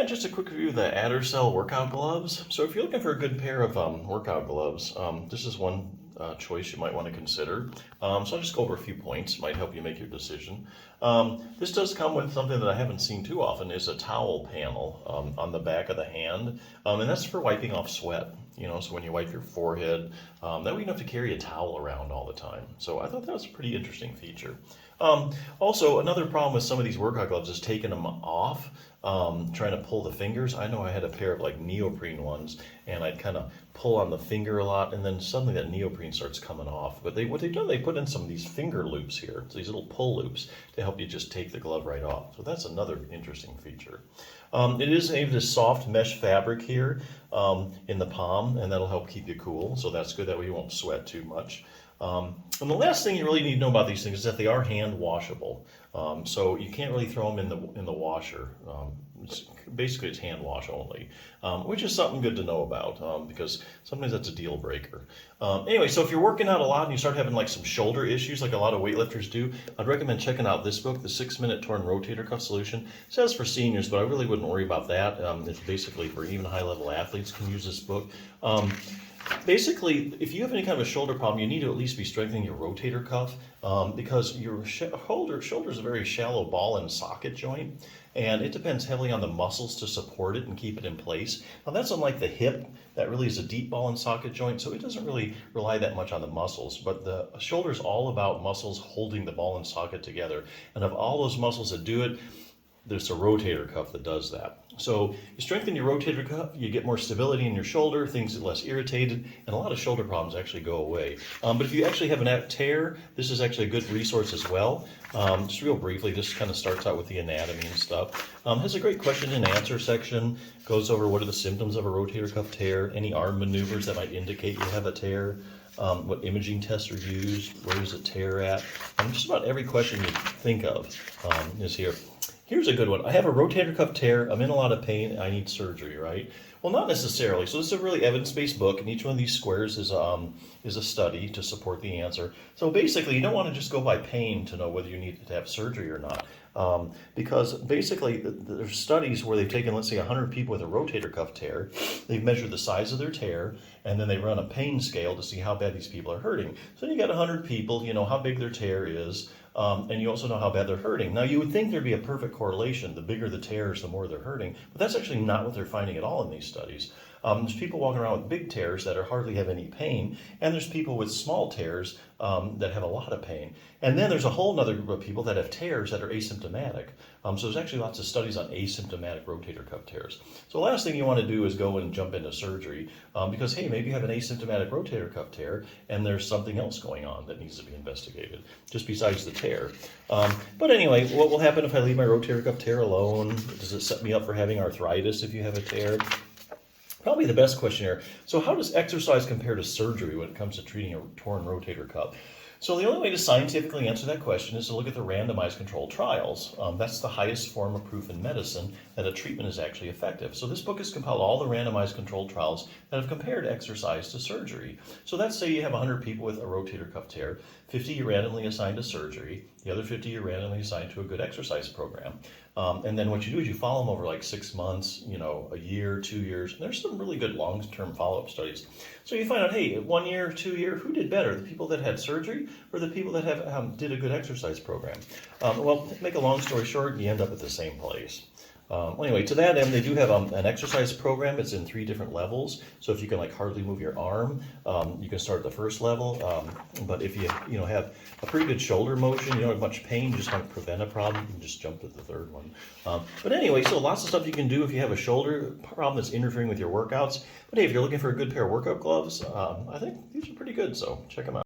just a quick review of the ATERCEL workout gloves. So if you're looking for a good pair of workout gloves, this is one choice you might want to consider. So I'll just go over a few points, might help you make your decision. This does come with something that I haven't seen too often, is a towel panel on the back of the hand, and that's for wiping off sweat. So when you wipe your forehead, that way you don't have to carry a towel around all the time. So I thought that was a pretty interesting feature. Also, another problem with some of these workout gloves is taking them off, trying to pull the fingers. I know I had a pair of like neoprene ones, and I'd kind of pull on the finger a lot, and then suddenly that neoprene starts coming off. But what they've done, they put in some of these finger loops here, so these little pull loops to help you just take the glove right off. So that's another interesting feature. It is this soft mesh fabric here in the palm, and that'll help keep you cool. So that's good. That way you won't sweat too much. And the last thing you really need to know about these things is that they are hand washable. So you can't really throw them in the washer. Basically, it's hand wash only, which is something good to know about because sometimes that's a deal breaker. Anyway, so if you're working out a lot and you start having like some shoulder issues, like a lot of weightlifters do, I'd recommend checking out this book, The 6-Minute Torn Rotator Cuff Solution. It says for seniors, but I really wouldn't worry about that. It's basically for even high-level athletes can use this book. Basically, if you have any kind of a shoulder problem, you need to at least be strengthening your rotator cuff because your shoulder is a very shallow ball and socket joint, and it depends heavily on the muscles to support it and keep it in place. Now that's unlike the hip, that really is a deep ball and socket joint, so it doesn't really rely that much on the muscles, but the shoulder is all about muscles holding the ball and socket together, and of all those muscles that do it, there's a rotator cuff that does that. So you strengthen your rotator cuff, you get more stability in your shoulder, things get less irritated, and a lot of shoulder problems actually go away. But if you actually have a tear, this is actually a good resource as well. Just real briefly, this kind of starts out with the anatomy and stuff. Has a great question and answer section, goes over what are the symptoms of a rotator cuff tear, any arm maneuvers that might indicate you have a tear, what imaging tests are used, where is a tear at, just about every question you think of is here. Here's a good one. I have a rotator cuff tear. I'm in a lot of pain. I need surgery, right? Well, not necessarily. So this is a really evidence-based book, and each one of these squares is a study to support the answer. So basically, you don't want to just go by pain to know whether you need to have surgery or not. Because basically, there's studies where they've taken, let's say, 100 people with a rotator cuff tear. They've measured the size of their tear, and then they run a pain scale to see how bad these people are hurting. So you got 100 people, you know how big their tear is, and you also know how bad they're hurting. Now, you would think there'd be a perfect correlation. The bigger the tears, the more they're hurting. But that's actually not what they're finding at all in these studies. There's people walking around with big tears that hardly have any pain, and there's people with small tears that have a lot of pain. And then there's a whole other group of people that have tears that are asymptomatic. So there's actually lots of studies on asymptomatic rotator cuff tears. So the last thing you want to do is go and jump into surgery because, hey, maybe you have an asymptomatic rotator cuff tear and there's something else going on that needs to be investigated, just besides the tear. But anyway, what will happen if I leave my rotator cuff tear alone? Does it set me up for having arthritis if you have a tear? Probably the best question here. So how does exercise compare to surgery when it comes to treating a torn rotator cuff? So the only way to scientifically answer that question is to look at the randomized controlled trials. That's the highest form of proof in medicine that a treatment is actually effective. So this book has compiled all the randomized controlled trials that have compared exercise to surgery. So let's say you have 100 people with a rotator cuff tear, 50 you randomly assigned to surgery, the other 50 you randomly assigned to a good exercise program. And then what you do is you follow them over like 6 months, a year, 2 years. And there's some really good long-term follow-up studies. So you find out, hey, 1 year, 2 year, who did better? The people that had surgery or the people that did a good exercise program? Well, to make a long story short, you end up at the same place. Anyway, to that end, they do have an exercise program. It's in 3 different levels. So if you can hardly move your arm, you can start at the first level. But if you have a pretty good shoulder motion, you don't have much pain, you just want to prevent a problem, you can just jump to the 3rd one. But anyway, so lots of stuff you can do if you have a shoulder problem that's interfering with your workouts. But hey, if you're looking for a good pair of workout gloves, I think these are pretty good, so check them out.